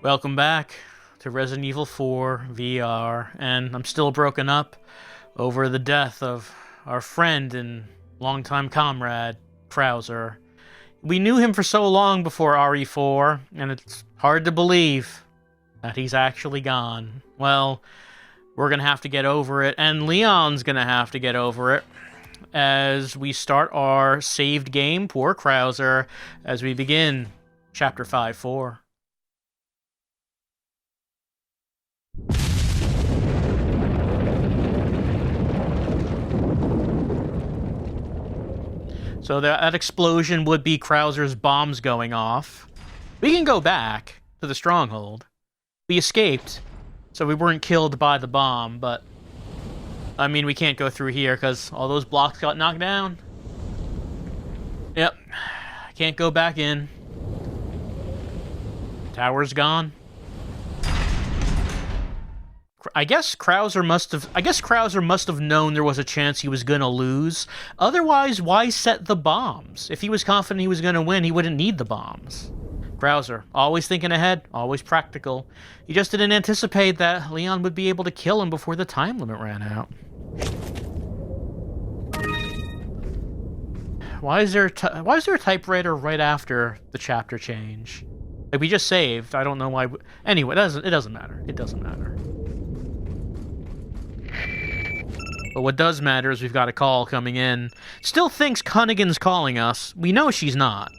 Welcome back to Resident Evil 4 VR, and I'm still broken up over the death of our friend and longtime comrade, Krauser. We knew him for so long before RE4, and it's hard to believe that he's actually gone. Well, we're gonna have to get over it, and Leon's gonna have to get over it as we start our saved game, Poor Krauser, as we begin Chapter 5-4. So that explosion would be Krauser's bombs going off. We can go back to the stronghold. We escaped, so we weren't killed by the bomb, but... I mean, we can't go through here because all those blocks got knocked down. Yep. Can't go back in. Tower's gone. I guess Krauser must have known there was a chance he was gonna lose. Otherwise, why set the bombs? If he was confident he was gonna win, he wouldn't need the bombs. Krauser, always thinking ahead, always practical. He just didn't anticipate that Leon would be able to kill him before the time limit ran out. Why is there a typewriter right after the chapter change? Like, we just saved. I don't know why. Anyway, it doesn't matter. It doesn't matter. But what does matter is we've got a call coming in. Still thinks Cunningan's calling us. We know she's not.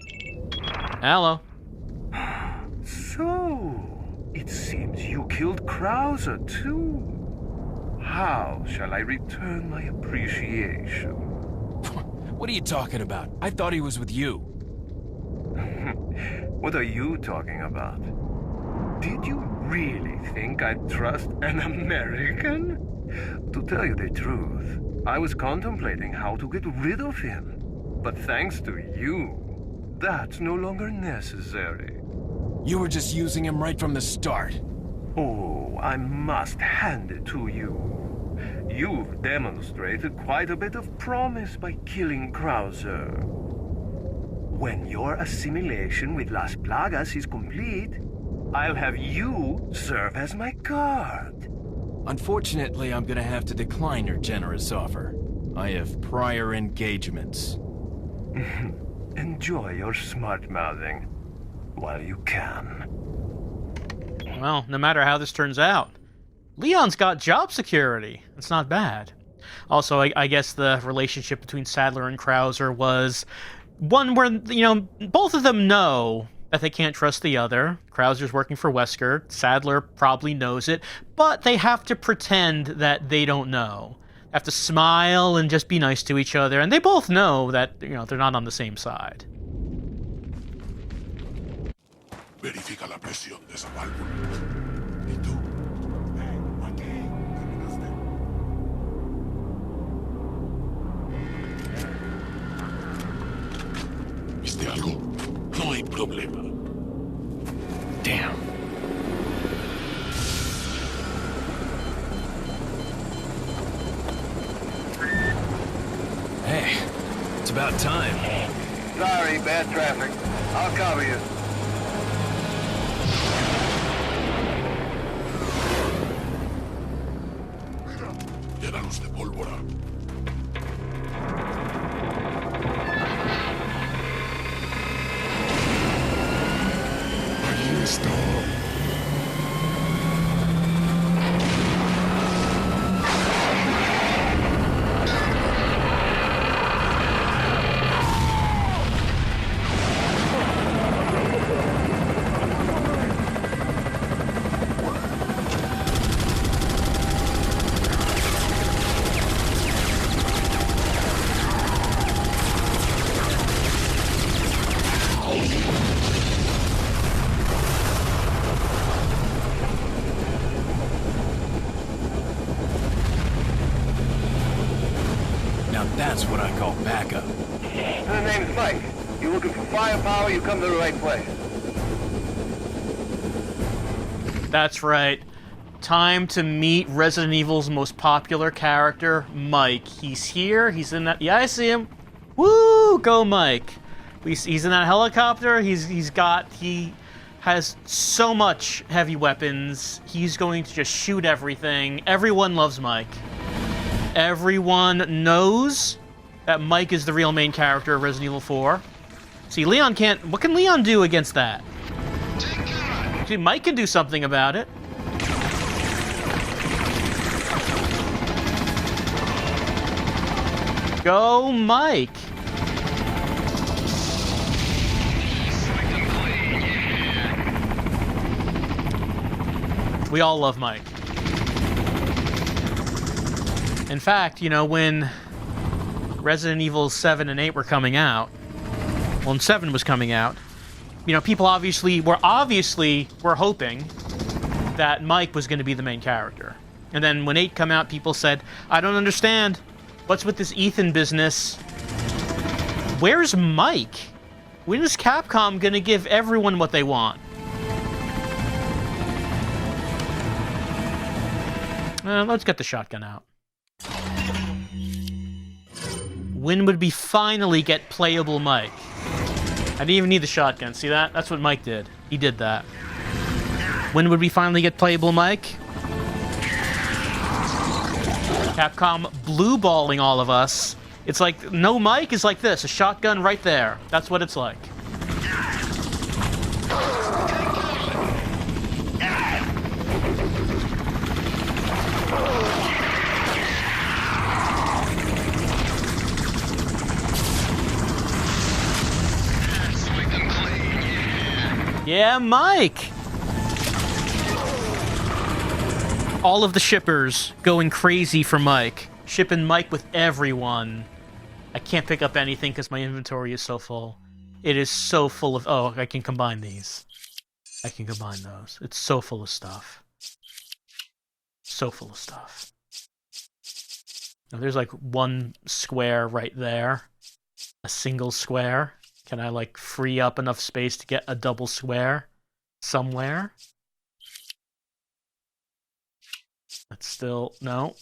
Hello. So, it seems you killed Krauser too. How shall I return my appreciation? What are you talking about? I thought he was with you. What are you talking about? Did you really think I'd trust an American? To tell you the truth, I was contemplating how to get rid of him. But thanks to you, that's no longer necessary. You were just using him right from the start. Oh, I must hand it to you. You've demonstrated quite a bit of promise by killing Krauser. When your assimilation with Las Plagas is complete, I'll have you serve as my guard. Unfortunately, I'm gonna have to decline your generous offer. I have prior engagements. Enjoy your smart-mouthing while you can. Well, no matter how this turns out, Leon's got job security. It's not bad. Also, I guess the relationship between Sadler and Krauser was one where, both of them know that they can't trust the other. Krauser's working for Wesker. Sadler probably knows it, but they have to pretend that they don't know. They have to smile and just be nice to each other, and they both know that, they're not on the same side. Verifica la presión de esa válvula. ¿Y tú? Aquí. ¿Viste algo? No hay problema. Damn. Hey, it's about time. Sorry, bad traffic. I'll cover you. Llénalos de pólvora. Ahí está. Now that's what I call backup. The name's Mike. You looking for firepower, you come to the right place. That's right. Time to meet Resident Evil's most popular character, Mike. He's here. He's in that. Yeah, I see him. Woo! Go, Mike. He's in that helicopter. He has so much heavy weapons. He's going to just shoot everything. Everyone loves Mike. Everyone knows that Mike is the real main character of Resident Evil 4. See, Leon can't... What can Leon do against that? See, Mike can do something about it. Go, Mike! We all love Mike. In fact, you know, when Resident Evil 7 and 8 were coming out, well, when 7 was coming out, you know, people obviously were hoping that Mike was going to be the main character. And then when 8 came out, people said, I don't understand. What's with this Ethan business? Where's Mike? When is Capcom going to give everyone what they want? Let's get the shotgun out. When would we finally get playable Mike? I didn't even need the shotgun. See that? That's what Mike did. He did that. When would we finally get playable Mike? Capcom blue-balling all of us. It's like, no Mike is like this. A shotgun right there. That's what it's like. Yeah, Mike! All of the shippers going crazy for Mike. Shipping Mike with everyone. I can't pick up anything because my inventory is so full. It is so full of... Oh, I can combine these. I can combine those. It's so full of stuff. So full of stuff. Now, there's like one square right there. A single square. Can I, like, free up enough space to get a double square somewhere? That's still... No.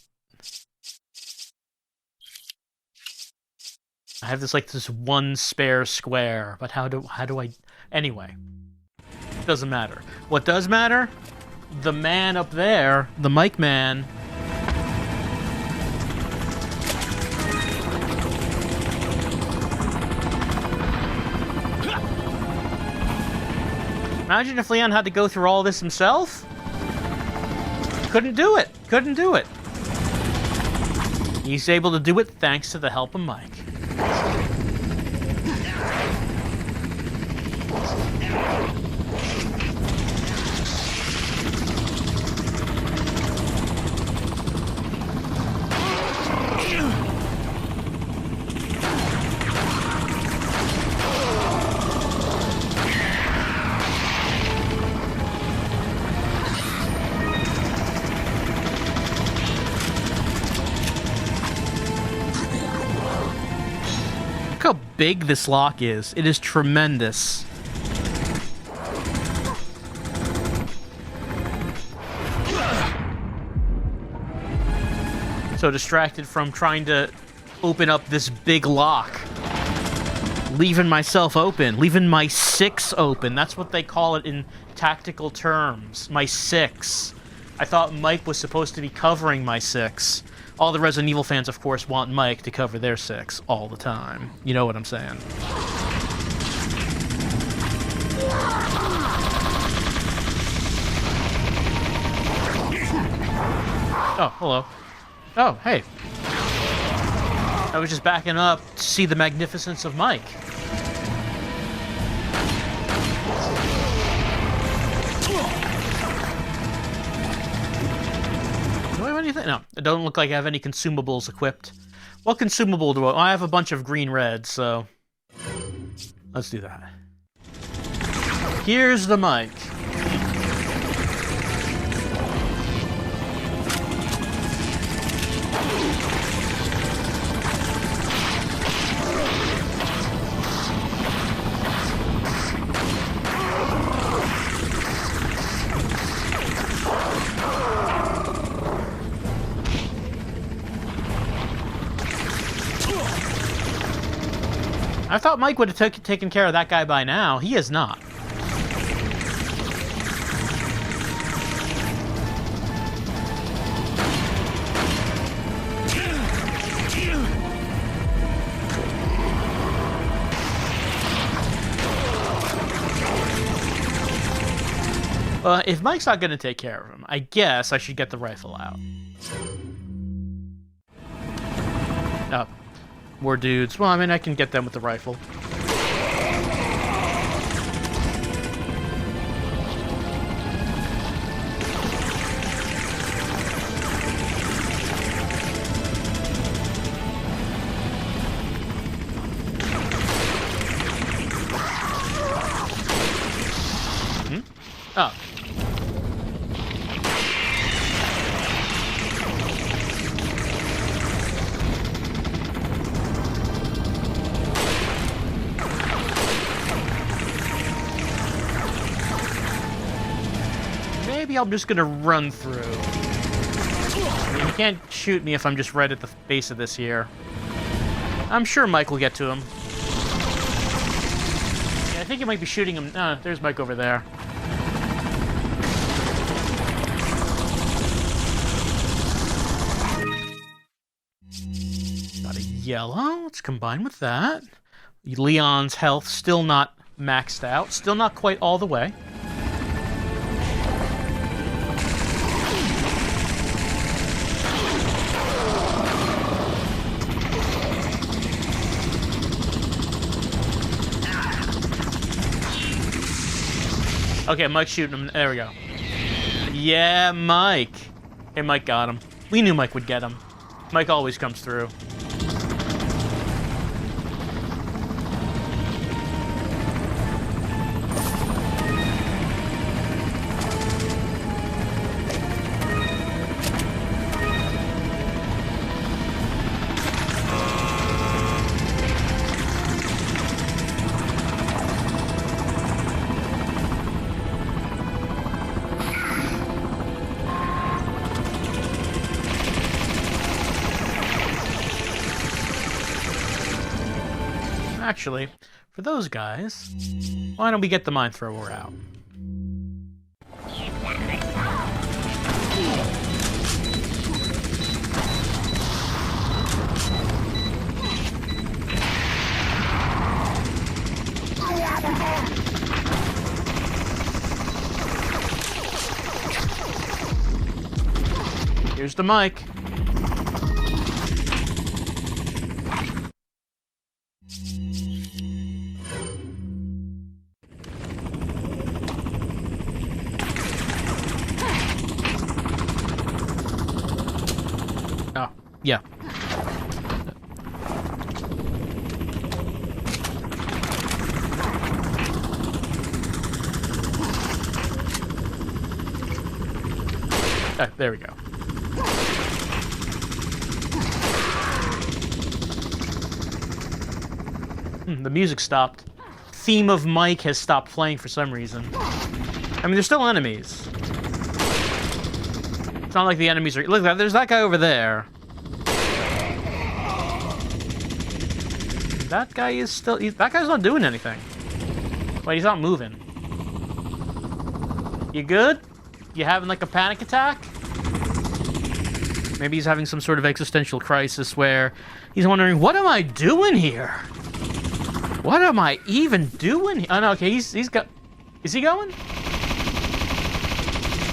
I have this one spare square, but how do I... Anyway. Doesn't matter. What does matter? The man up there, the Mike man... Imagine if Leon had to go through all this himself. Couldn't do it. Couldn't do it. He's able to do it thanks to the help of Mike. Look how big this lock is. It is tremendous. So distracted from trying to open up this big lock. Leaving myself open. Leaving my 6 open. That's what they call it in tactical terms. My 6. I thought Mike was supposed to be covering my 6. All the Resident Evil fans, of course, want Mike to cover their 6 all the time. You know what I'm saying. Oh, hello. Oh, hey. I was just backing up to see the magnificence of Mike. Do I have anything? No, it don't look like I have any consumables equipped. What consumable do I have? A bunch of green red, so let's do that. Here's the Mike. I thought Mike would have taken care of that guy by now. He has not. If Mike's not gonna take care of him, I guess I should get the rifle out. Oh, more dudes. Well, I mean, I can get them with the rifle. Oh. Maybe I'm just gonna run through. I mean, you can't shoot me if I'm just right at the base of this here. I'm sure Mike will get to him. Yeah, I think he might be shooting him. There's Mike over there. Got a yellow. Let's combine with that. Leon's health still not maxed out. Still not quite all the way. Okay, Mike's shooting him. There we go. Yeah, Mike. Hey, Mike got him. We knew Mike would get him. Mike always comes through. Actually, for those guys, why don't we get the mine thrower out? Here's the mic. Yeah. There we go. The music stopped. Theme of Mike has stopped playing for some reason. I mean, they're still enemies. It's not like the enemies are... Look, there's that guy over there. That guy is still... that guy's not doing anything. Wait, he's not moving. You good? You having like a panic attack? Maybe he's having some sort of existential crisis where he's wondering, what am I doing here? What am I even doing? Oh no, okay, he's got... Is he going?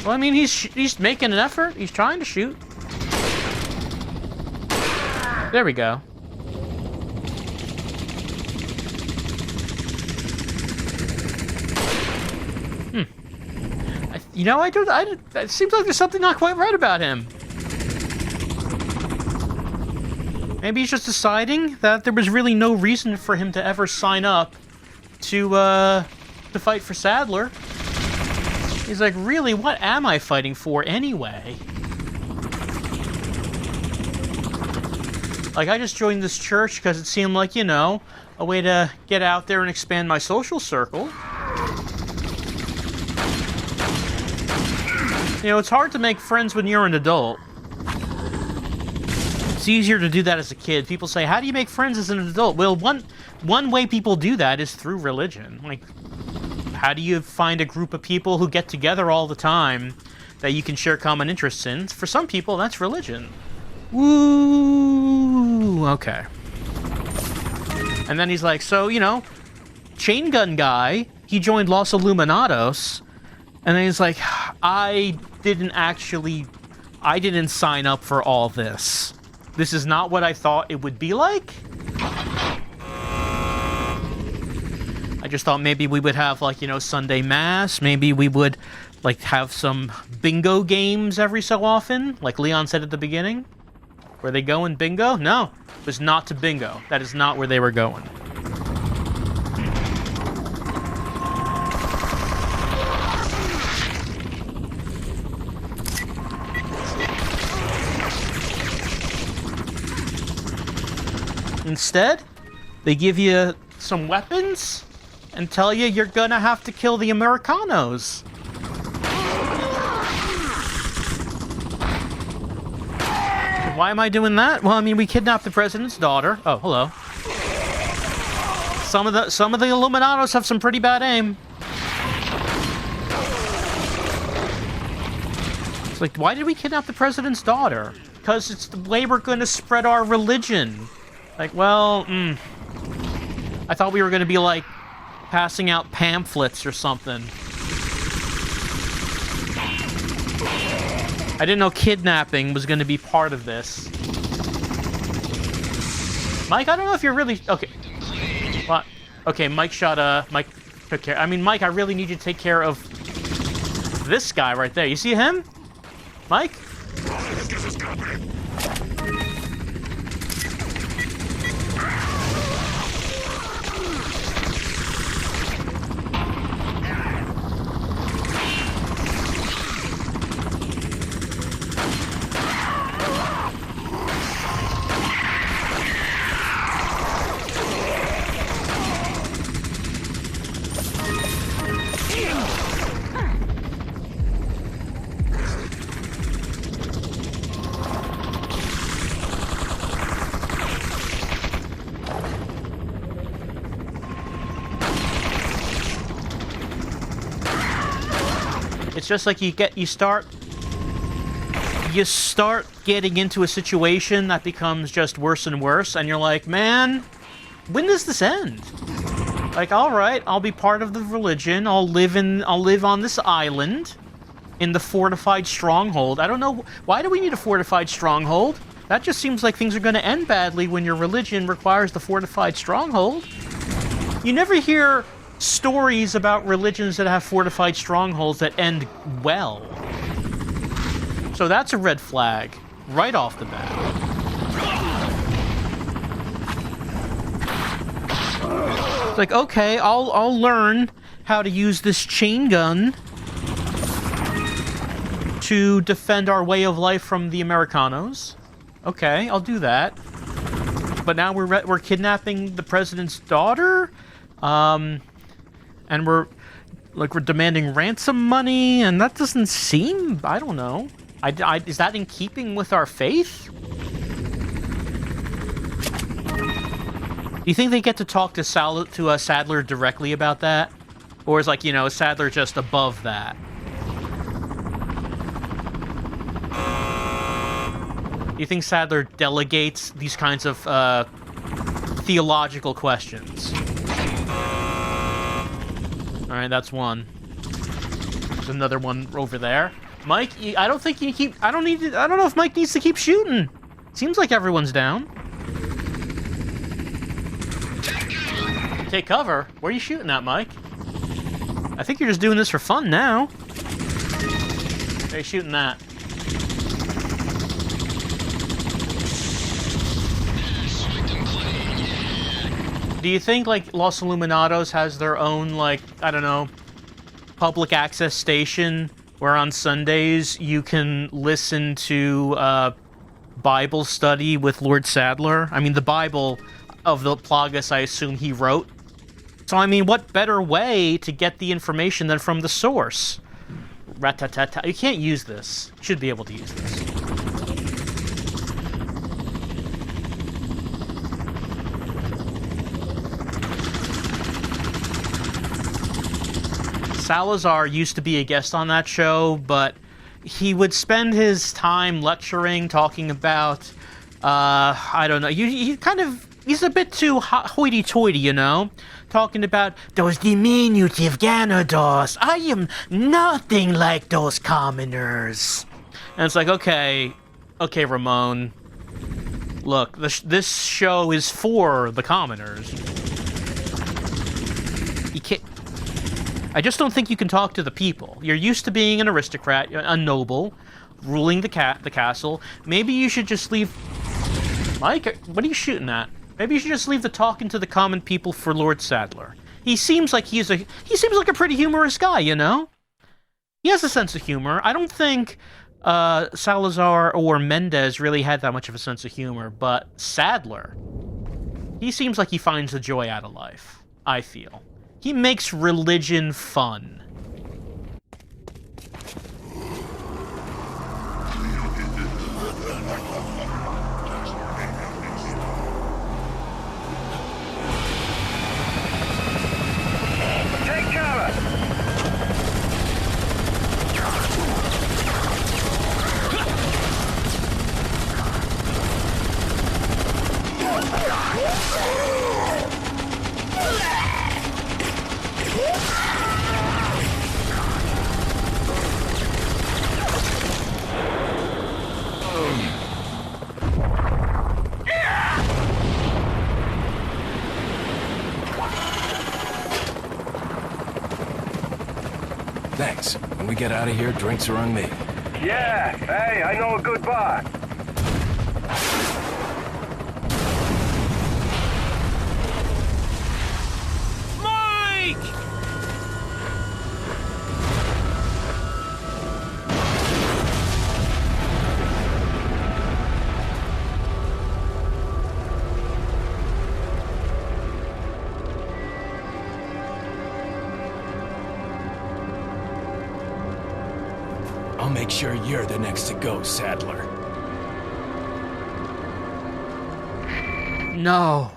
Well, I mean, he's making an effort. He's trying to shoot. There we go. You know, it seems like there's something not quite right about him. Maybe he's just deciding that there was really no reason for him to ever sign up to fight for Sadler. He's like, really, what am I fighting for anyway? Like, I just joined this church because it seemed like, you know, a way to get out there and expand my social circle. You know, it's hard to make friends when you're an adult. It's easier to do that as a kid. People say, how do you make friends as an adult? Well, one way people do that is through religion. Like, how do you find a group of people who get together all the time that you can share common interests in? For some people, that's religion. Woo! Okay. And then he's like, so, you know, chain gun guy, he joined Los Illuminados. And then he's like, I didn't sign up for all this. This is not what I thought it would be like. I just thought maybe we would have, like, you know, Sunday Mass. Maybe we would, like, have some bingo games every so often, like Leon said at the beginning. Were they going bingo? No, it was not to bingo. That is not where they were going. Instead, they give you some weapons and tell you you're gonna have to kill the Americanos. Why am I doing that? Well, I mean, we kidnapped the president's daughter. Oh, hello. Some of the Illuminados have some pretty bad aim. It's like, why did we kidnap the president's daughter? Because it's the way we're going to spread our religion. Like, well, I thought we were going to be, like, passing out pamphlets or something. I didn't know kidnapping was going to be part of this. Mike, I don't know if you're really... Okay. What? Okay, Mike shot, Mike took care... I mean, Mike, I really need you to take care of this guy right there. You see him? Mike? It's just like you start getting into a situation that becomes just worse and worse, and you're like, man, when does this end? Like, all right, I'll be part of the religion. I'll live on this island in the fortified stronghold. I don't know, why do we need a fortified stronghold? That just seems like things are going to end badly when your religion requires the fortified stronghold. You never hear stories about religions that have fortified strongholds that end well. So that's a red flag right off the bat. It's like, okay, I'll learn how to use this chain gun to defend our way of life from the Americanos. Okay, I'll do that. But now we're kidnapping the president's daughter? And we're demanding ransom money, and that doesn't seem, I don't know. Is that in keeping with our faith? Do you think they get to talk to Sadler directly about that? Or is, like, you know, Sadler just above that? Do you think Sadler delegates these kinds of theological questions? Alright, that's one. There's another one over there. Mike, I don't know if Mike needs to keep shooting. Seems like everyone's down. Take cover? Where are you shooting at, Mike? I think you're just doing this for fun now. Where are you shooting at? Do you think, like, Los Illuminados has their own, like, I don't know, public access station where on Sundays you can listen to Bible study with Lord Sadler? I mean, the Bible of the Plagas, I assume he wrote. So, I mean, what better way to get the information than from the source? Rat-tat-tat-tat. You can't use this. You should be able to use this. Salazar used to be a guest on that show, but he would spend his time lecturing, talking about, I don't know, he kind of he's a bit too hoity-toity, you know? Talking about those diminutive Gyarados. I am nothing like those commoners. And it's like, okay, Ramon. Look, this show is for the commoners. You can't... I just don't think you can talk to the people. You're used to being an aristocrat, a noble, ruling the castle. Maybe you should just leave... Mike, what are you shooting at? Maybe you should just leave the talking to the common people for Lord Sadler. He seems like he seems like a pretty humorous guy, you know? He has a sense of humor. I don't think Salazar or Mendez really had that much of a sense of humor, but Sadler, he seems like he finds the joy out of life, I feel. He makes religion fun. Thanks. When we get out of here, drinks are on me. Yeah, hey, I know a good bar. Mike! I'll make sure you're the next to go, Sadler. No.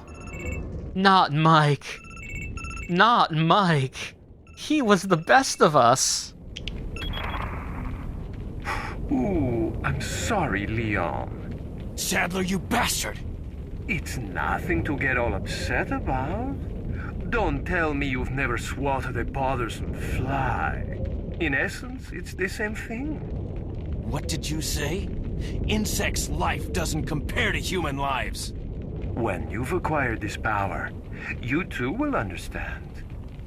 Not Mike. Not Mike. He was the best of us. Ooh, I'm sorry, Leon. Sadler, you bastard! It's nothing to get all upset about. Don't tell me you've never swatted a bothersome fly. In essence, it's the same thing. What did you say? Insects' life doesn't compare to human lives. When you've acquired this power, you too will understand.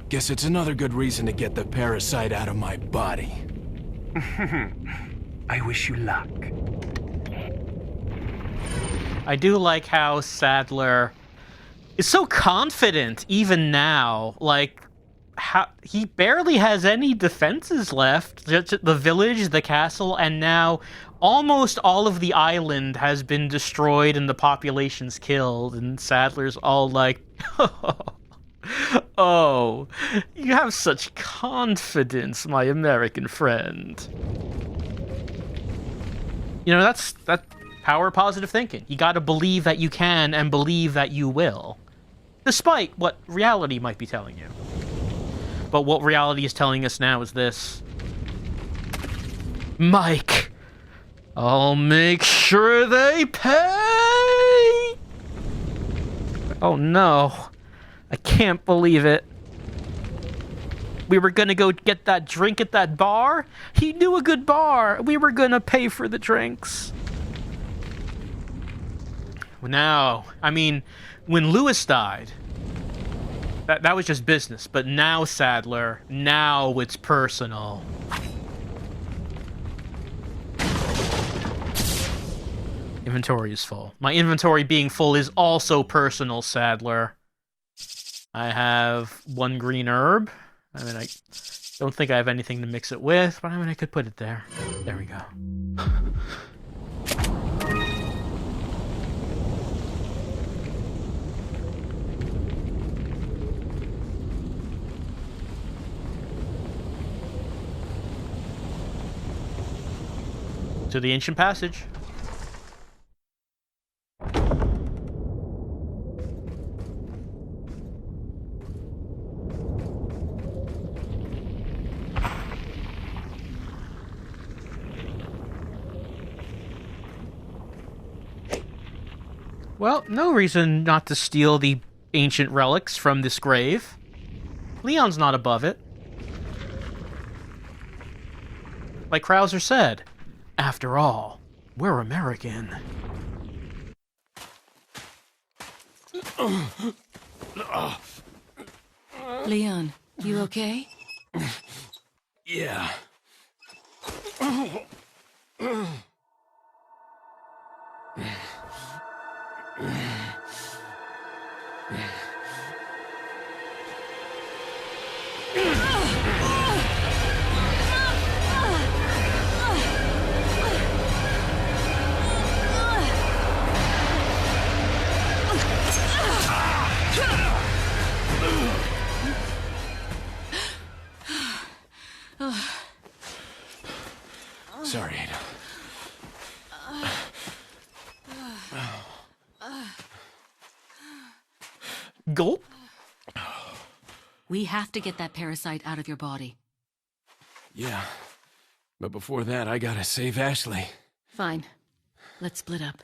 Guess it's another good reason to get the parasite out of my body. I wish you luck. I do like how Sadler is so confident even now. Like, how he barely has any defenses left. Just the village, the castle, and now almost all of the island has been destroyed and the population's killed. And Sadler's all like, "Oh, you have such confidence, my American friend." You know, that's power of positive thinking. You gotta believe that you can and believe that you will, despite what reality might be telling you. But what reality is telling us now is this. Mike, I'll make sure they pay! Oh no. I can't believe it. We were gonna go get that drink at that bar? He knew a good bar. We were gonna pay for the drinks. Now, I mean, when Lewis died, that was just business. But now, Sadler, now it's personal. Inventory is full. My inventory being full is also personal, Sadler. I have 1 green herb. I mean, I don't think I have anything to mix it with, but I mean, I could put it there. There we go. To the ancient passage. Well, no reason not to steal the ancient relics from this grave. Leon's not above it. Like Krauser said, after all, we're American. Leon, you okay? Yeah. Sorry, Ada. Gulp. We have to get that parasite out of your body. Yeah. But before that, I gotta save Ashley. Fine. Let's split up.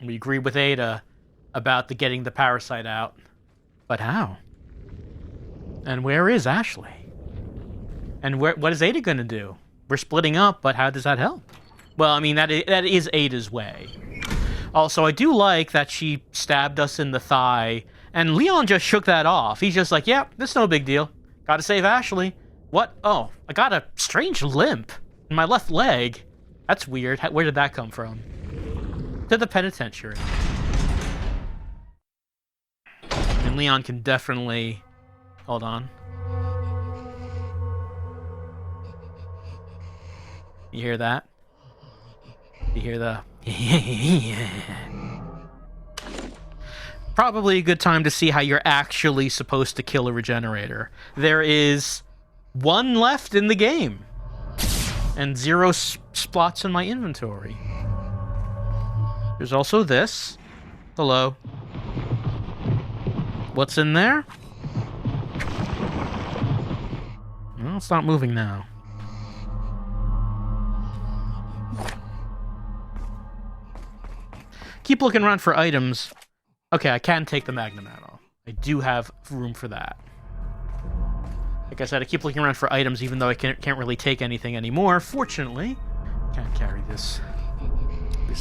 We agree with Ada about getting the parasite out. But how? And where is Ashley? And what is Ada going to do? We're splitting up, but how does that help? Well, I mean, that is Ada's way. Also, I do like that she stabbed us in the thigh, and Leon just shook that off. He's just like, yeah, this is no big deal. Gotta save Ashley. What? Oh, I got a strange limp in my left leg. That's weird. Where did that come from? To the penitentiary. And Leon can definitely... Hold on. You hear that? You hear the... Probably a good time to see how you're actually supposed to kill a regenerator. There is 1 left in the game. And 0 spots in my inventory. There's also this. Hello. What's in there? Well, it's not moving now. Keep looking around for items. Okay, I can take the magnum ammo. I do have room for that. Like I said, I keep looking around for items even though I can't really take anything anymore. Fortunately, can't carry this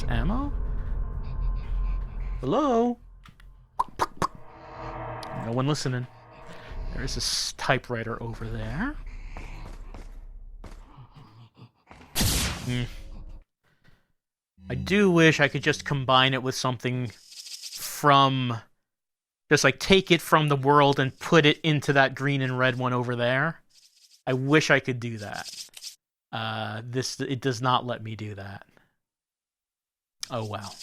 ammo. Hello? No one listening. There is a typewriter over there. I do wish I could just combine it with something from... Just, like, take it from the world and put it into that green and red one over there. I wish I could do that. It does not let me do that. Oh, well.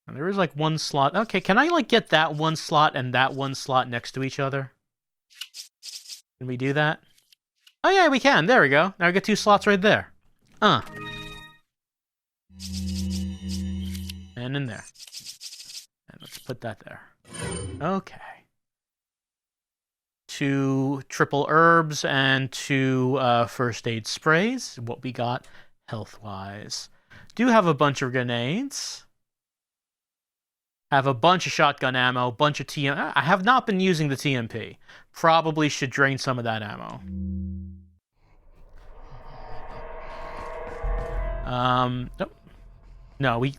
And there is, like, 1 slot. Okay, can I, like, get that 1 slot and that 1 slot next to each other? Can we do that? Oh, yeah, we can. There we go. Now we get 2 slots right there. And in there. And let's put that there. Okay. 2 triple herbs and 2 first aid sprays. What we got health-wise. Do have a bunch of grenades. Have a bunch of shotgun ammo, bunch of TMP. I have not been using the TMP. Probably should drain some of that ammo. Nope. No, we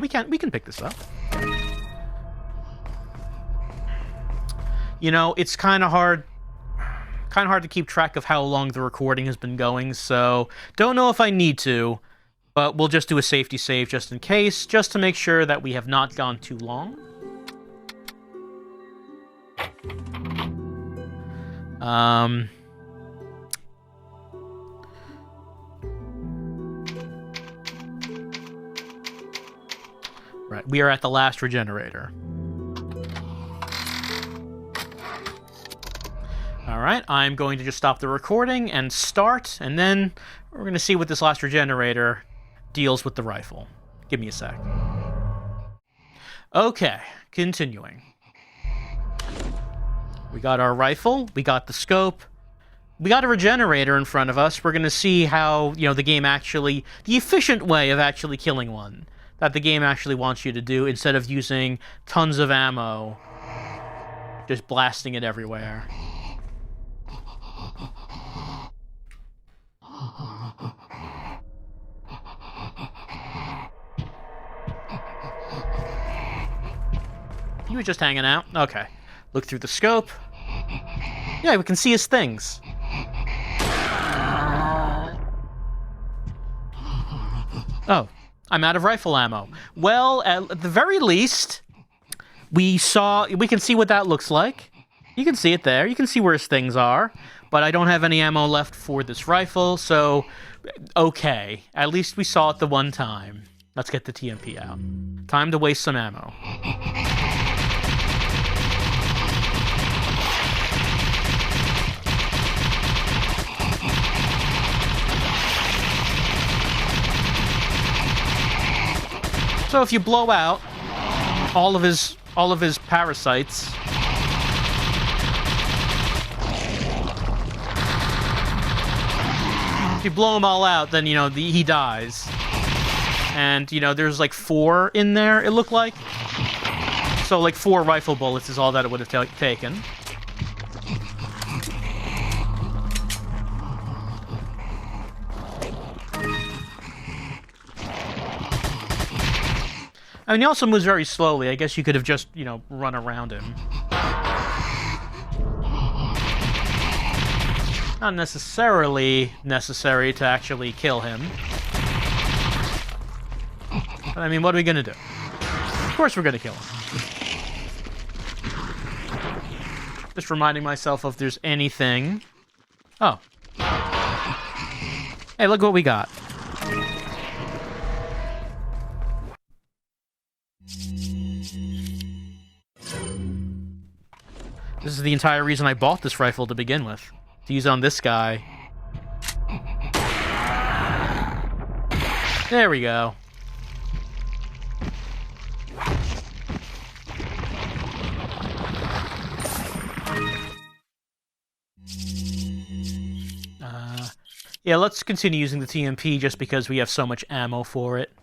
can pick this up. You know, it's kind of hard to keep track of how long the recording has been going, so don't know if I need to, but we'll just do a safety save just in case, just to make sure that we have not gone too long. Right, we are at the last regenerator. Alright, I'm going to just stop the recording and start, and then we're going to see what this last regenerator deals with the rifle. Give me a sec. Okay, continuing. We got our rifle, we got the scope, we got a regenerator in front of us. We're going to see how, the game actually... the efficient way of actually killing one that the game actually wants you to do instead of using tons of ammo, just blasting it everywhere. He was just hanging out. Okay. Look through the scope. Yeah, we can see his things. Oh, I'm out of rifle ammo. Well, at the very least, we can see what that looks like. You can see it there. You can see where his things are. But I don't have any ammo left for this rifle, so okay. At least we saw it the one time. Let's get the TMP out. Time to waste some ammo. So if you blow out all of his parasites, if you blow them all out, then he dies. And there's like 4 in there. It looked like. So like 4 rifle bullets is all that it would have taken. I mean, he also moves very slowly. I guess you could have just, run around him. Not necessarily necessary to actually kill him. But, I mean, what are we gonna do? Of course we're gonna kill him. Just reminding myself if there's anything... Oh. Hey, look what we got. This is the entire reason I bought this rifle to begin with. To use on this guy. There we go. Yeah, let's continue using the TMP just because we have so much ammo for it.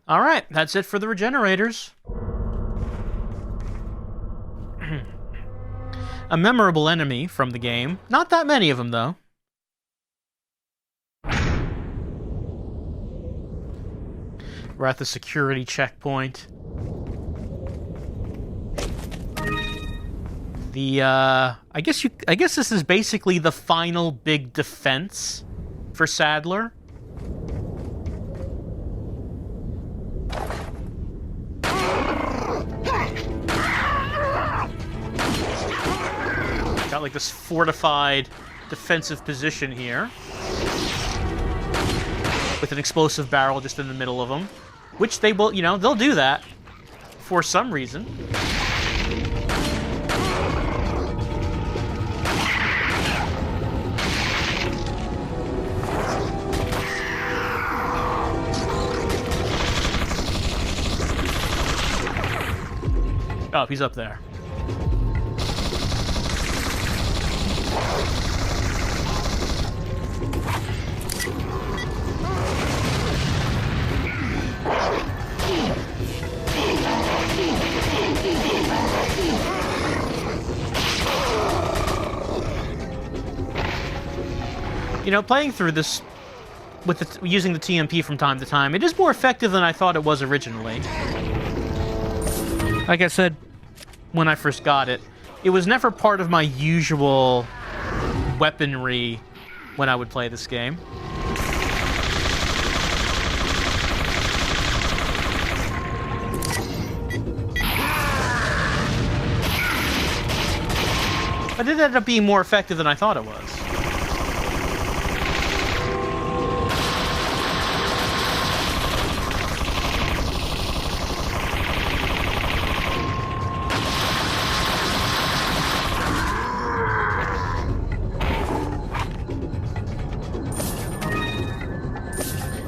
Alright, that's it for the regenerators. A memorable enemy from the game. Not that many of them, though. We're at the security checkpoint. I guess this is basically the final big defense for Sadler. Got like this fortified defensive position here with an explosive barrel just in the middle of them, which they will, they'll do that for some reason. Oh, he's up there. Playing through this with using the TMP from time to time, it is more effective than I thought it was originally. Like I said when I first got it, it was never part of my usual weaponry when I would play this game. But it ended up being more effective than I thought it was.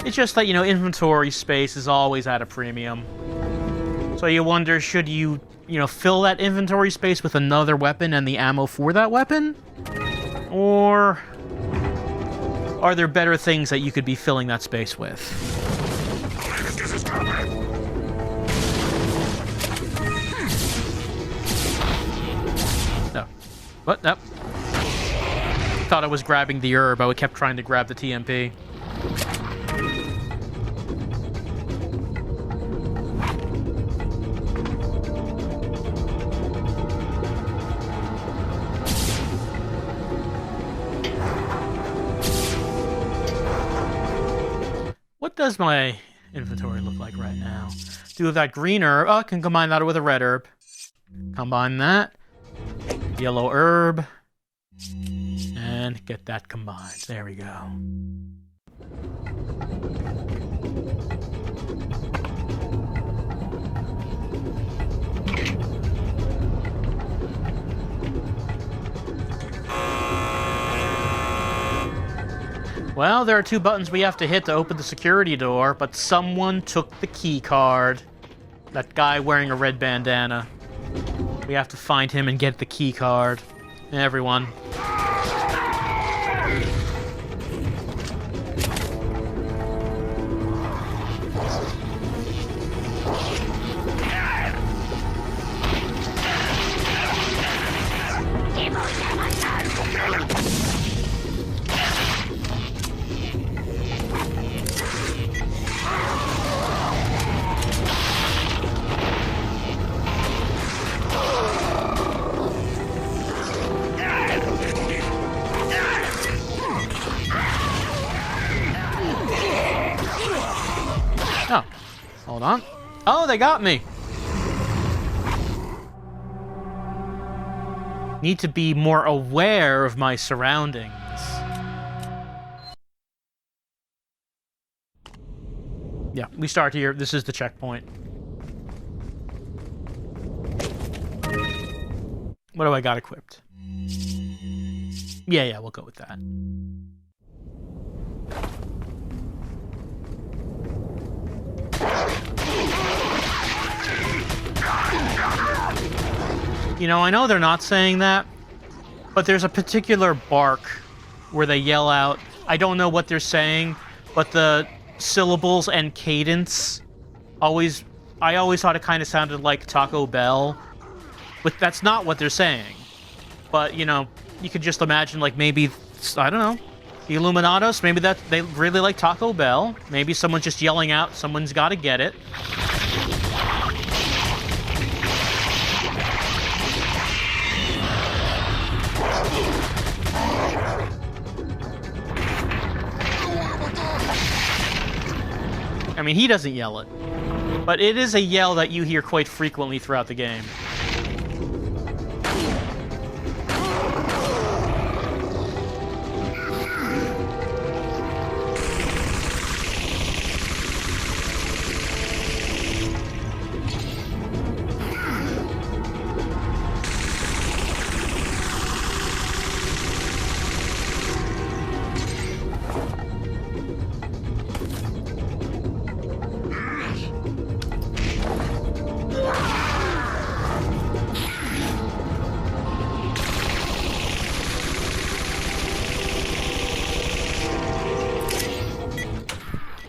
It's just that, inventory space is always at a premium. So you wonder, should you, fill that inventory space with another weapon and the ammo for that weapon? Or are there better things that you could be filling that space with? No. What? No. Thought I was grabbing the herb. I kept trying to grab the TMP. What does my inventory look like right now? Do with that green herb. Oh, I can combine that with a red herb. Combine that. Yellow herb. And get that combined. There we go. Well, there are 2 buttons we have to hit to open the security door, but someone took the key card. That guy wearing a red bandana. We have to find him and get the key card. Everyone. Oh, hold on. Oh, they got me. Need to be more aware of my surroundings. Yeah, we start here. This is the checkpoint. What do I got equipped? Yeah, we'll go with that. I know they're not saying that, but there's a particular bark where they yell out. I don't know what they're saying, but the syllables and cadence I always thought it kind of sounded like Taco Bell, but that's not what they're saying. But, you could just imagine, like, maybe, I don't know, the Illuminados, maybe that they really like Taco Bell. Maybe someone's just yelling out, someone's got to get it. I mean, he doesn't yell it, but it is a yell that you hear quite frequently throughout the game.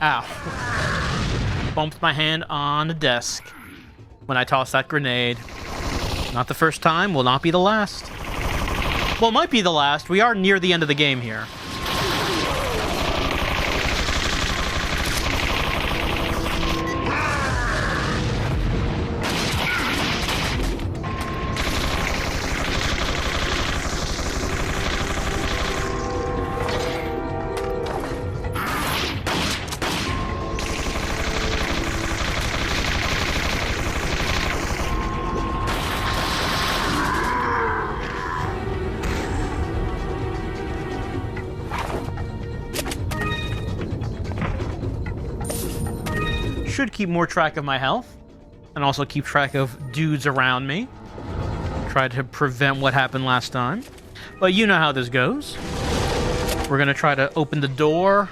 Ow. Bumped my hand on the desk when I tossed that grenade. Not the first time, will not be the last. Well, it might be the last. We are near the end of the game here. Should keep more track of my health, and also keep track of dudes around me. Try to prevent what happened last time. But you know how this goes. We're gonna try to open the door.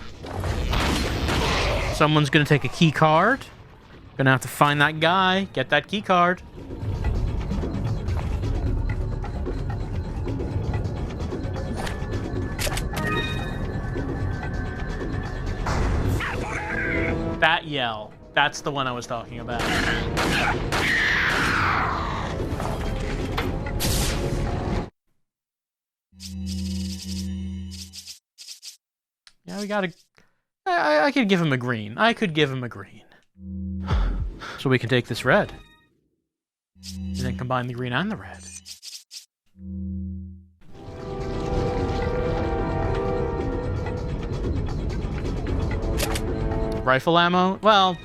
Someone's gonna take a key card. Gonna have to find that guy, get that key card. Bat yell. That's the one I was talking about. Yeah, we gotta... I could give him a green. I could give him a green. So we can take this red. And then combine the green and the red. Rifle ammo? Well,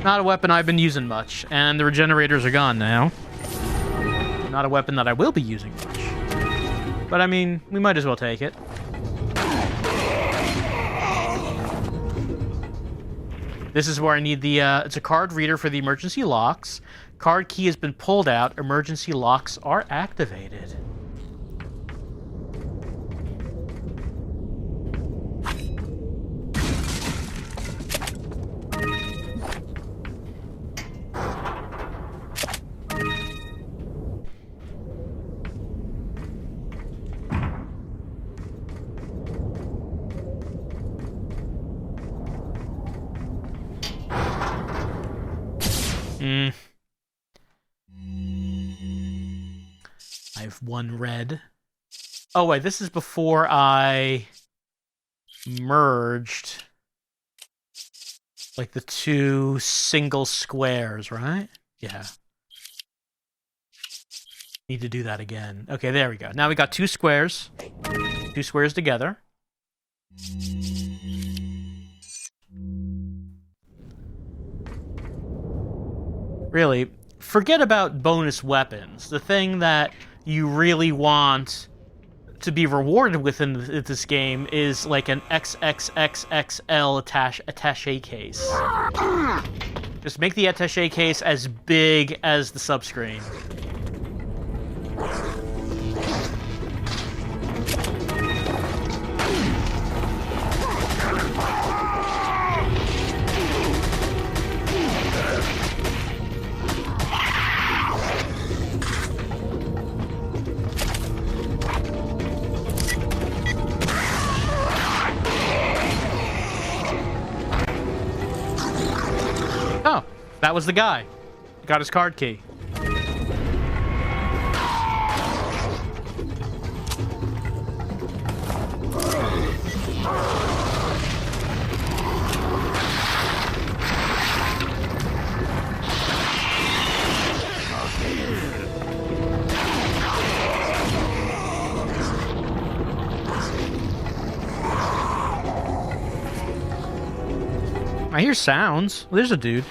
not a weapon I've been using much, and the regenerators are gone now. Not a weapon that I will be using much. But I mean, we might as well take it. This is where I need the, it's a card reader for the emergency locks. Card key has been pulled out. Emergency locks are activated. I have one red. Oh, wait, this is before I merged, like, the two single squares, right? Yeah. Need to do that again. Okay, there we go. Now we got two squares. Two squares together. Really, forget about bonus weapons. The thing that you really want to be rewarded within this game is like an XXXXL attaché case. Just make the attaché case as big as the subscreen. Oh, that was the guy. Got his card key. I hear sounds. There's a dude.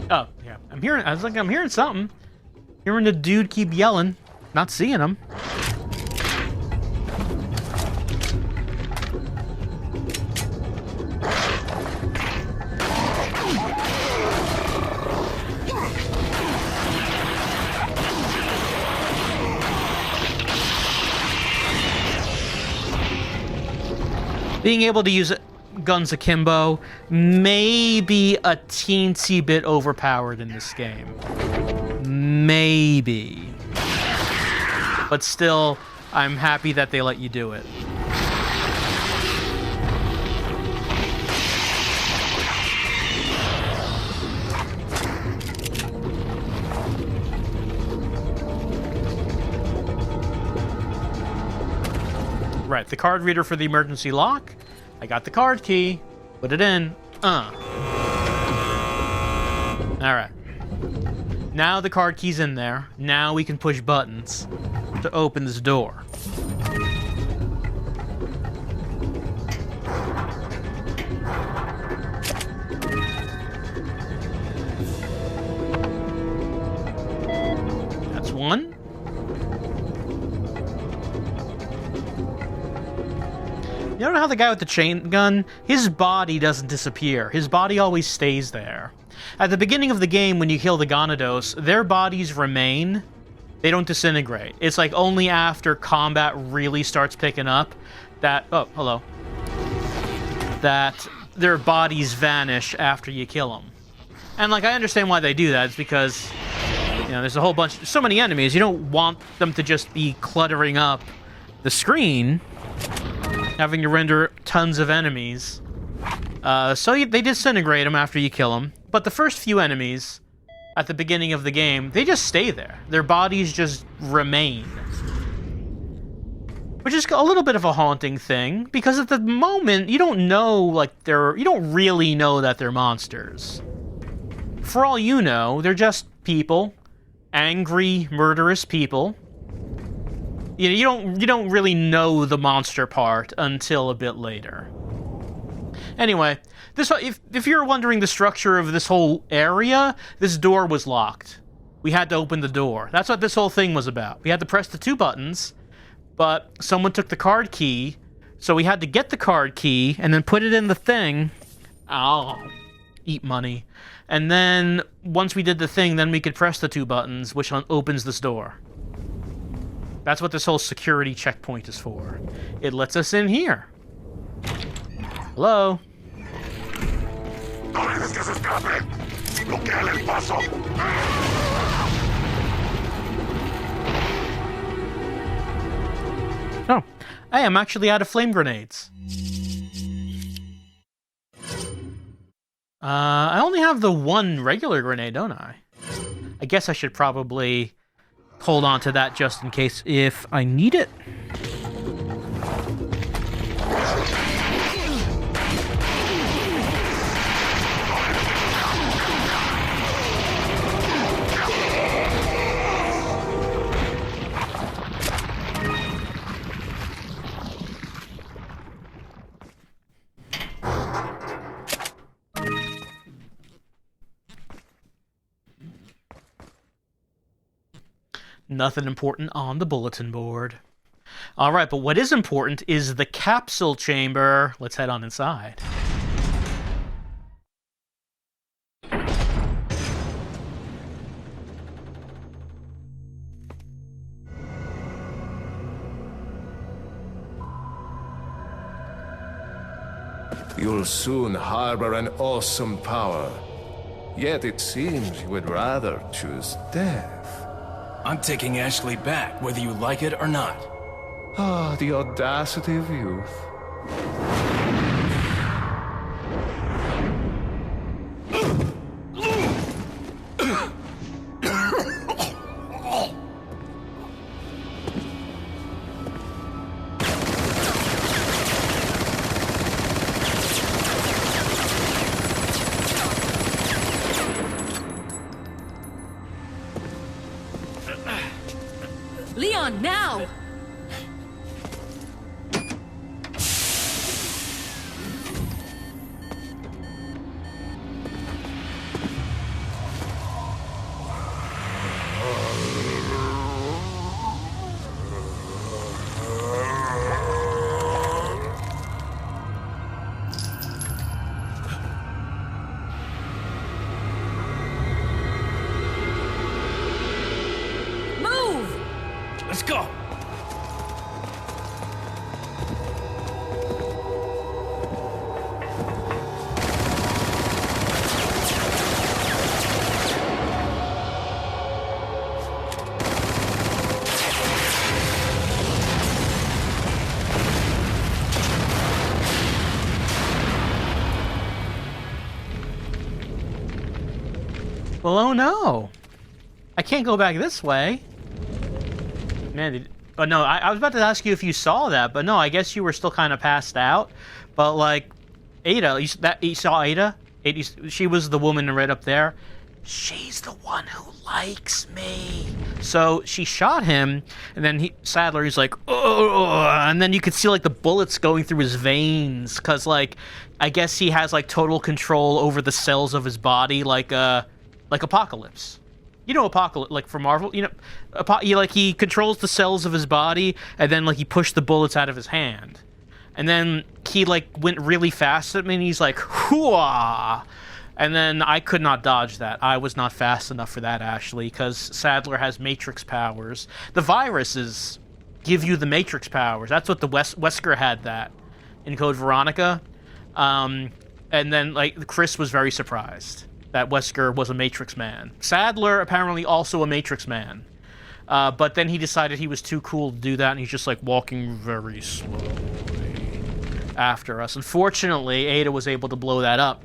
Oh, yeah. I was like, I'm hearing something. Hearing the dude keep yelling. Not seeing him. Being able to use guns akimbo may be a teensy bit overpowered in this game. Maybe. But still, I'm happy that they let you do it. Right, the card reader for the emergency lock. I got the card key. Put it in. Alright. Now the card key's in there. Now we can push buttons to open this door. That's one. You know how the guy with the chain gun, his body doesn't disappear. His body always stays there. At the beginning of the game, when you kill the Gyarados, their bodies remain. They don't disintegrate. It's like only after combat really starts picking up that... Oh, hello. That their bodies vanish after you kill them. And, like, I understand why they do that. It's because, you know, there's a whole bunch... So many enemies. You don't want them to just be cluttering up the screen, having to render tons of enemies. So they disintegrate them after you kill them. But the first few enemies at the beginning of the game, they just stay there. Their bodies just remain. Which is a little bit of a haunting thing, because at the moment, you don't know, like, you don't really know that they're monsters. For all you know, they're just people. Angry, murderous people. You don't really know the monster part until a bit later. Anyway, if you're wondering the structure of this whole area, this door was locked. We had to open the door. That's what this whole thing was about. We had to press the 2 buttons, but someone took the card key, so we had to get the card key and then put it in the thing. Oh, eat money. And then once we did the thing, then we could press the 2 buttons, which opens this door. That's what this whole security checkpoint is for. It lets us in here. Hello? No dejes que se escape. Bloqueale el paso. Oh, hey, I'm actually out of flame grenades. I only have the 1 regular grenade, don't I? I guess I should probably hold on to that just in case if I need it. Nothing important on the bulletin board. Alright, but what is important is the capsule chamber. Let's head on inside. You'll soon harbor an awesome power. Yet it seems you would rather choose death. I'm taking Ashley back, whether you like it or not. Ah, the audacity of youth. Leon, now! Let's go! Well, oh no. I can't go back this way. Man, oh no, I was about to ask you if you saw that, but no, I guess you were still kind of passed out. But like, Ada, you saw Ada? She was the woman right up there. She's the one who likes me. So she shot him, and then Sadler's like, oh, and then you could see like the bullets going through his veins, cause like, I guess he has like total control over the cells of his body, like Apocalypse. You know Apocalypse, like from Marvel, you know, he controls the cells of his body, and then like he pushed the bullets out of his hand. And then he, like, went really fast at me, and he's like, hooah! And then I could not dodge that. I was not fast enough for that, actually, because Sadler has Matrix powers. The viruses give you the Matrix powers. That's what the Wesker had that in Code Veronica. And then, like, Chris was very surprised that Wesker was a Matrix man. Sadler, apparently, also a Matrix man. But then he decided he was too cool to do that, and he's just, like, walking very slowly after us. Unfortunately, Ada was able to blow that up.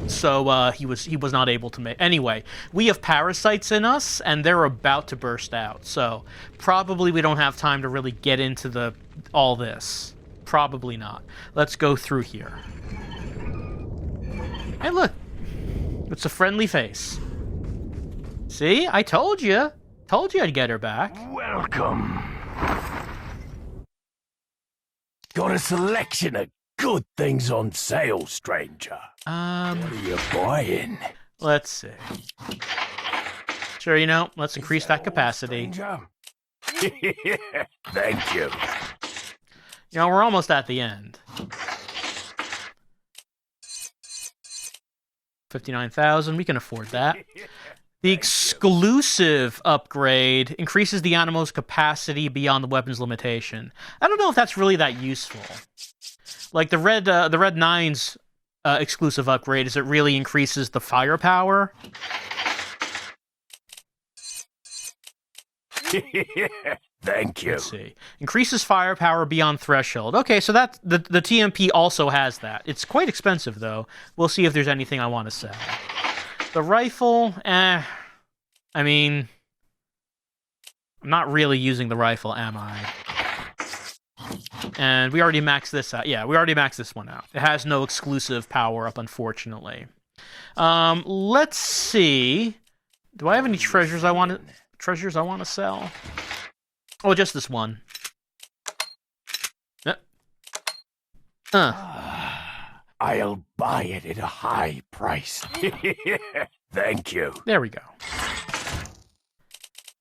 So, he was not able to make... Anyway, we have parasites in us, and they're about to burst out. So, probably we don't have time to really get into all this. Probably not. Let's go through here. Hey, look. It's a friendly face. See? I told you. Told you I'd get her back. Welcome. Got a selection of good things on sale, stranger. What are you buying? Let's see. Sure, let's increase that capacity. Thank you. We're almost at the end. 59,000, we can afford that. The exclusive upgrade increases the animal's capacity beyond the weapon's limitation. I don't know if that's really that useful. Like the Red 9's exclusive upgrade is it really increases the firepower. Thank you. Let's see. Increases firepower beyond threshold. Okay, so that the TMP also has that. It's quite expensive though. We'll see if there's anything I want to sell. The rifle, I mean, I'm not really using the rifle, am I? And we already maxed this out. Yeah, we already maxed this one out. It has no exclusive power-up, unfortunately. Let's see. Do I have any treasures I want to sell? Oh, just this one. I'll buy it at a high price. Thank you. There we go.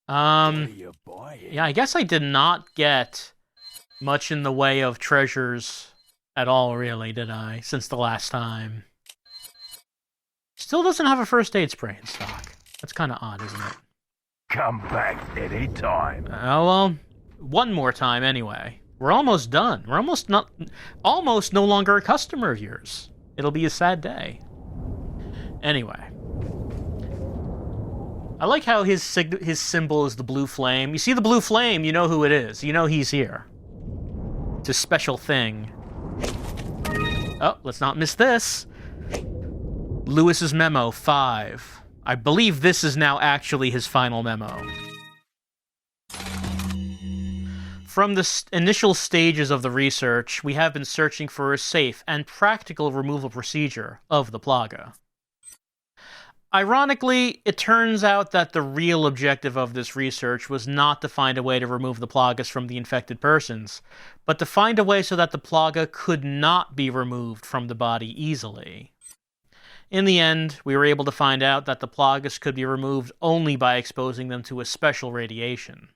Yeah, I guess I did not get much in the way of treasures at all, really, did I? Since the last time. Still doesn't have a first aid spray in stock. That's kind of odd, isn't it? Come back anytime. Oh, well, one more time anyway. We're almost done. We're almost no longer a customer of yours. It'll be a sad day. Anyway. I like how his symbol is the blue flame. You see the blue flame, you know who it is. You know he's here. It's a special thing. Oh, let's not miss this. Lewis's memo, 5. I believe this is now actually his final memo. From the initial stages of the research, we have been searching for a safe and practical removal procedure of the Plaga. Ironically, it turns out that the real objective of this research was not to find a way to remove the Plagas from the infected persons, but to find a way so that the Plaga could not be removed from the body easily. In the end, we were able to find out that the Plagas could be removed only by exposing them to a special radiation.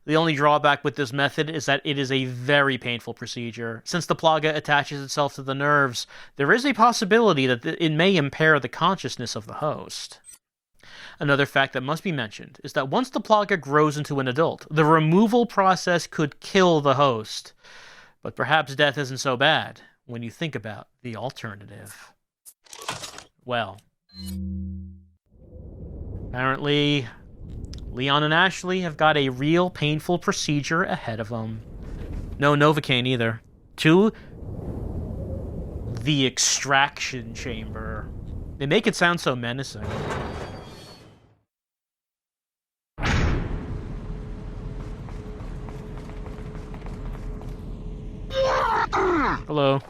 The only drawback with this method is that it is a very painful procedure. Since the Plaga attaches itself to the nerves, there is a possibility that it may impair the consciousness of the host. Another fact that must be mentioned is that once the Plaga grows into an adult, the removal process could kill the host. But perhaps death isn't so bad when you think about the alternative. Well, apparently Leon and Ashley have got a real painful procedure ahead of them. No Novocaine either. To the extraction chamber. They make it sound so menacing. Hello.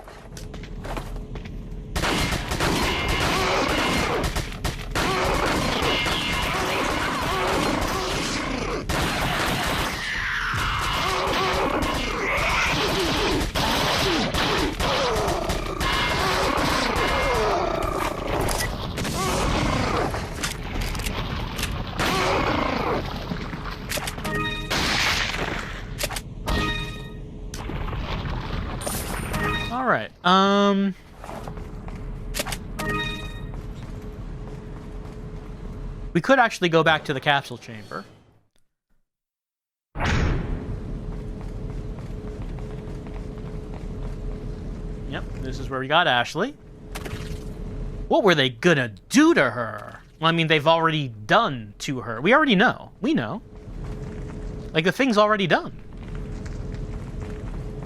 Alright, we could actually go back to the capsule chamber. Yep, this is where we got Ashley. What were they gonna do to her? Well, I mean, they've already done to her. We already know. We know. Like, the thing's already done.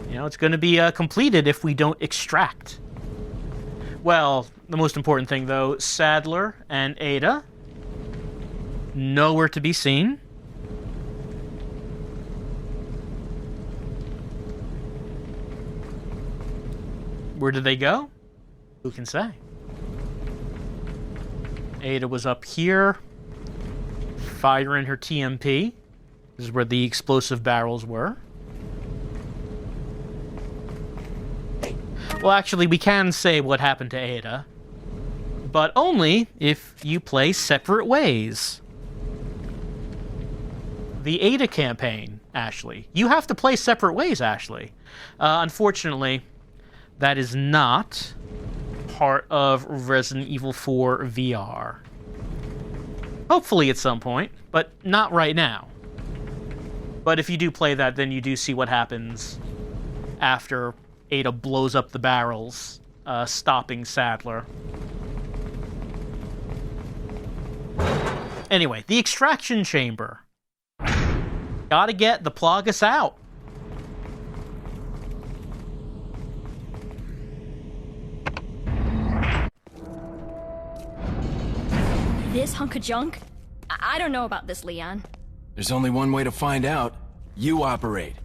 You know, it's gonna be completed if we don't extract. Well, the most important thing, though, Sadler and Ada, nowhere to be seen. Where did they go? Who can say? Ada was up here, firing her TMP. This is where the explosive barrels were. Well, actually, we can say what happened to Ada, but only if you play separate ways. The Ada campaign, Ashley. You have to play separate ways, Ashley. Unfortunately, that is not part of Resident Evil 4 VR. Hopefully at some point, but not right now. But if you do play that, then you do see what happens after Ada blows up the barrels, stopping Sadler. Anyway, the extraction chamber. Gotta get the Plagas out. This hunk of junk? I don't know about this, Leon. There's only one way to find out. You operate.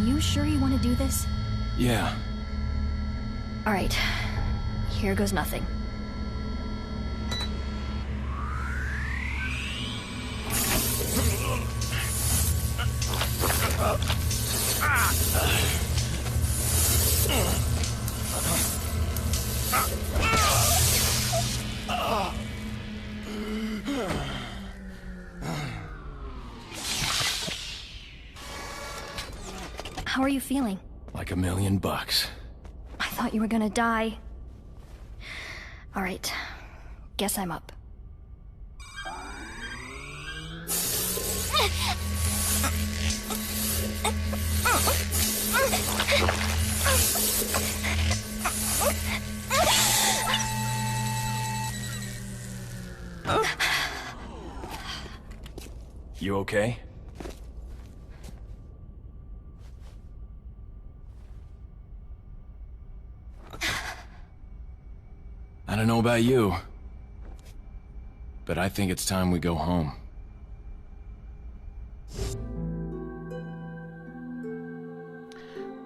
You sure you want to do this? Yeah. Alright. Here goes nothing. How are you feeling? Like $1,000,000. I thought you were gonna die. Alright. Guess I'm up. You okay? I don't know about you, but I think it's time we go home.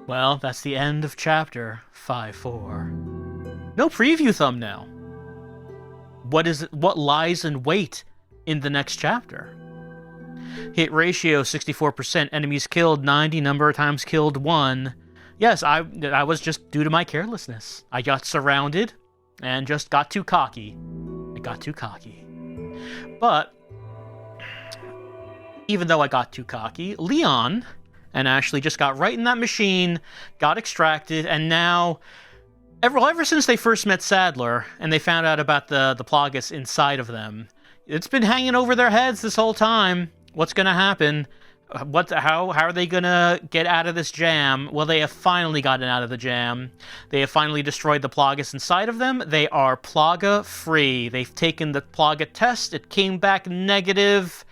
Well, that's the end of chapter 5-4. No preview thumbnail. What lies in wait in the next chapter? Hit ratio 64%, enemies killed 90, number of times killed 1. Yes, I was just due to my carelessness. I got surrounded and just got too cocky. I got too cocky. But even though I got too cocky, Leon and Ashley just got right in that machine, got extracted, and now, ever since they first met Sadler and they found out about the Plagas inside of them, it's been hanging over their heads this whole time. What's gonna happen? How are they gonna get out of this jam? Well, they have finally gotten out of the jam. They have finally destroyed the Plagas inside of them. They are Plaga-free. They've taken the Plaga test. It came back negative,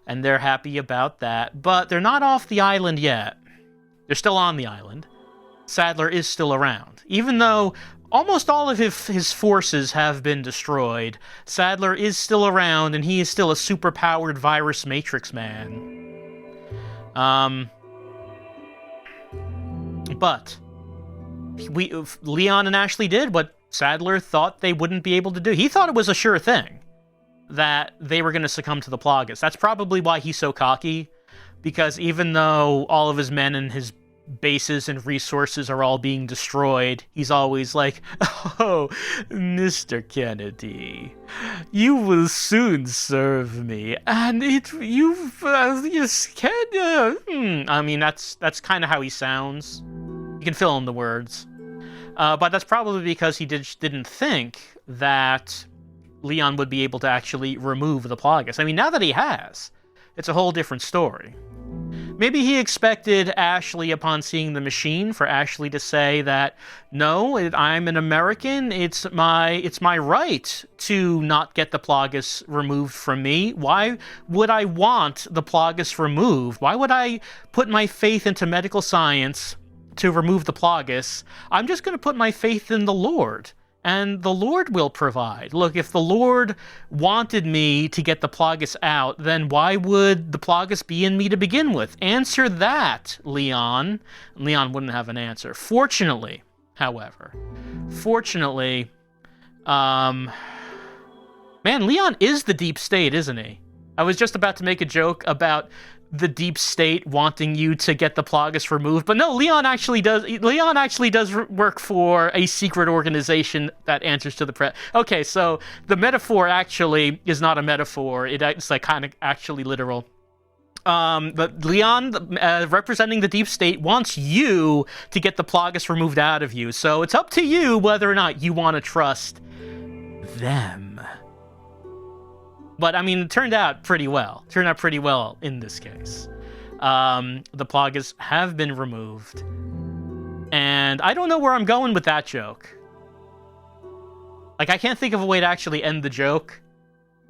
and they're happy about that. But they're not off the island yet. They're still on the island. Sadler is still around. Even though almost all of his forces have been destroyed, Sadler is still around, and he is still a super-powered virus matrix man. But Leon and Ashley did what Sadler thought they wouldn't be able to do. He thought it was a sure thing that they were going to succumb to the Plagas. That's probably why he's so cocky, because even though all of his men and his bases and resources are all being destroyed, he's always like, "Oh, Mr. Kennedy, you will soon serve me, and I mean, that's kind of how he sounds. You can fill in the words. But that's probably because he didn't think that Leon would be able to actually remove the Plagas. I mean, now that he has, it's a whole different story. Maybe he expected Ashley, upon seeing the machine, for Ashley to say that, no, I'm an American, it's my right to not get the Plagas removed from me. Why would I want the Plagas removed? Why would I put my faith into medical science to remove the Plagas? I'm just going to put my faith in the Lord, and the Lord will provide. Look, if the Lord wanted me to get the Plagas out, then why would the Plagas be in me to begin with? Answer that, Leon. Leon wouldn't have an answer. Fortunately, however, man, Leon is the deep state, isn't he? I was just about to make a joke about the deep state wanting you to get the Plagas removed, but no, Leon actually does work for a secret organization that answers to the press. Okay, so the metaphor actually is not a metaphor. It's like kind of actually literal. But Leon, representing the deep state, wants you to get the Plagas removed out of you. So it's up to you whether or not you want to trust them. But, I mean, it turned out pretty well. In this case. The Plagas have been removed. And I don't know where I'm going with that joke. Like, I can't think of a way to actually end the joke.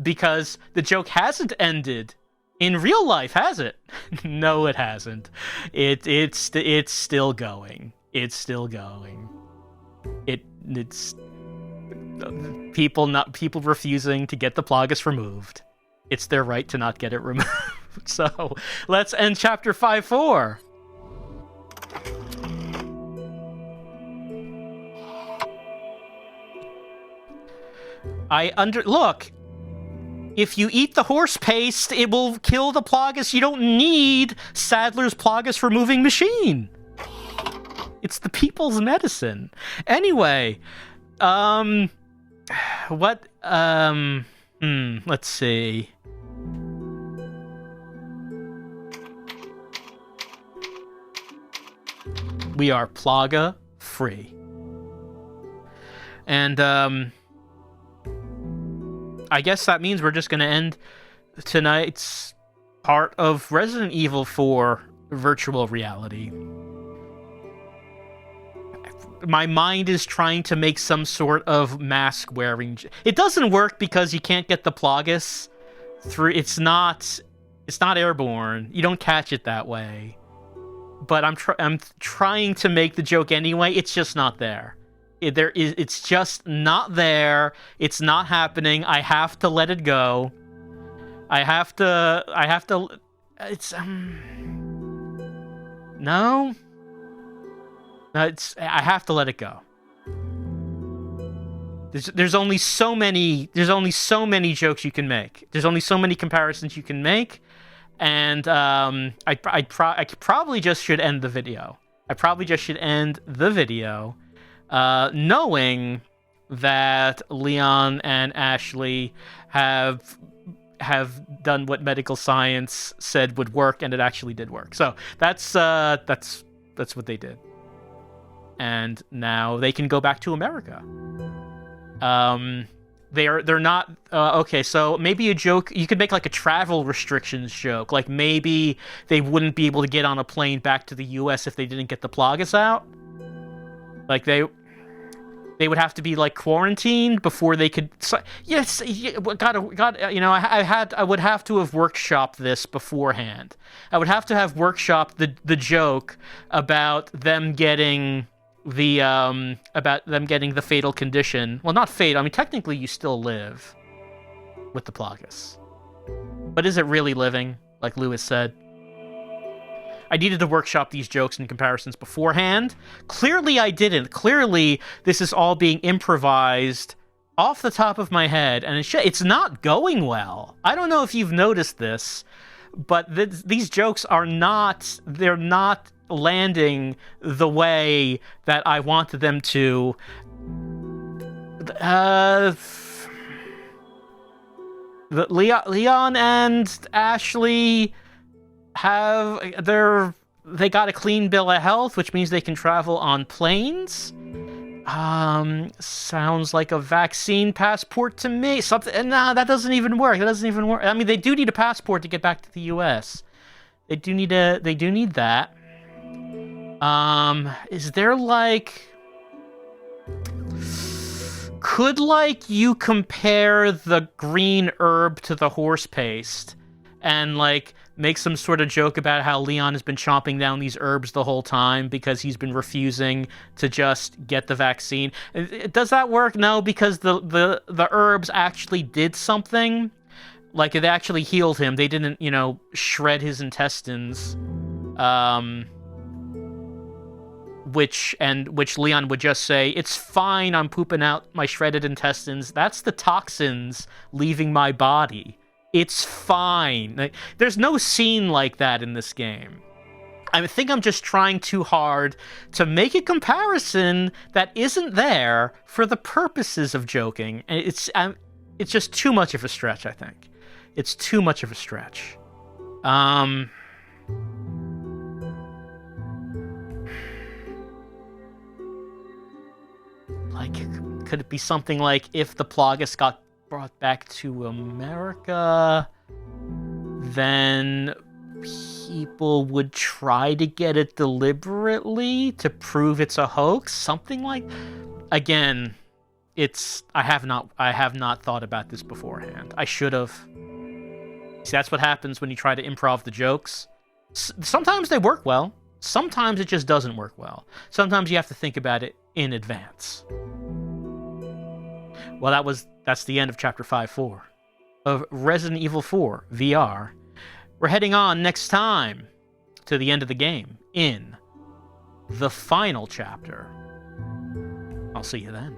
Because the joke hasn't ended in real life, has it? No, it hasn't. It's still going. It's still going. It's... People refusing to get the Plagas removed. It's their right to not get it removed. So let's end chapter 5-4. Look, if you eat the horse paste, it will kill the Plagas. You don't need Sadler's Plagas removing machine. It's the people's medicine. Anyway, let's see. We are Plaga free. And, I guess that means we're just gonna end tonight's part of Resident Evil 4 virtual reality. My mind is trying to make some sort of mask wearing. It doesn't work because you can't get the Plagas through. It's not airborne. You don't catch it that way. But I'm trying to make the joke anyway. It's just not there. It's just not there. It's not happening. I have to let it go. I have to. It's no. I have to let it go. There's only so many jokes you can make. There's only so many comparisons you can make, and I probably just should end the video. Knowing that Leon and Ashley have done what medical science said would work, and it actually did work. So that's what they did. And now they can go back to America. They're not okay. So maybe a joke you could make, like a travel restrictions joke. Like maybe they wouldn't be able to get on a plane back to the U.S. if they didn't get the Plagas out. Like they would have to be like quarantined before they could. Yes, got. You know, I would have to have workshopped this beforehand. I would have to have workshopped the joke about them getting the fatal condition. Well, not fatal. I mean, technically, you still live with the Plagas, but is it really living? Like Lewis said. I needed to workshop these jokes and comparisons beforehand. Clearly, I didn't. Clearly, this is all being improvised off the top of my head, and it's not going well. I don't know if you've noticed this, but these jokes are not landing the way that I wanted them to. Leon and Ashley they got a clean bill of health, which means they can travel on planes. Sounds like a vaccine passport to me. Something. Nah, that doesn't even work. I mean, they do need a passport to get back to the U.S. They do need that. Is there like... Could, like, you compare the green herb to the horse paste and, like, make some sort of joke about how Leon has been chomping down these herbs the whole time because he's been refusing to just get the vaccine? Does that work? No, because the herbs actually did something. Like, it actually healed him. They didn't, shred his intestines. Which Leon would just say, "It's fine, I'm pooping out my shredded intestines. That's the toxins leaving my body. It's fine." Like, there's no scene like that in this game. I think I'm just trying too hard to make a comparison that isn't there for the purposes of joking. And it's just too much of a stretch, I think. It's too much of a stretch. Like, could it be something like, if the Plagas got brought back to America, then people would try to get it deliberately to prove it's a hoax? Something like... Again, I have not thought about this beforehand. I should have. See, that's what happens when you try to improv the jokes. Sometimes they work well. Sometimes it just doesn't work well. Sometimes you have to think about it in advance. Well, that's the end of Chapter 5-4 of Resident Evil 4 VR. We're heading on next time to the end of the game in the final chapter. I'll see you then.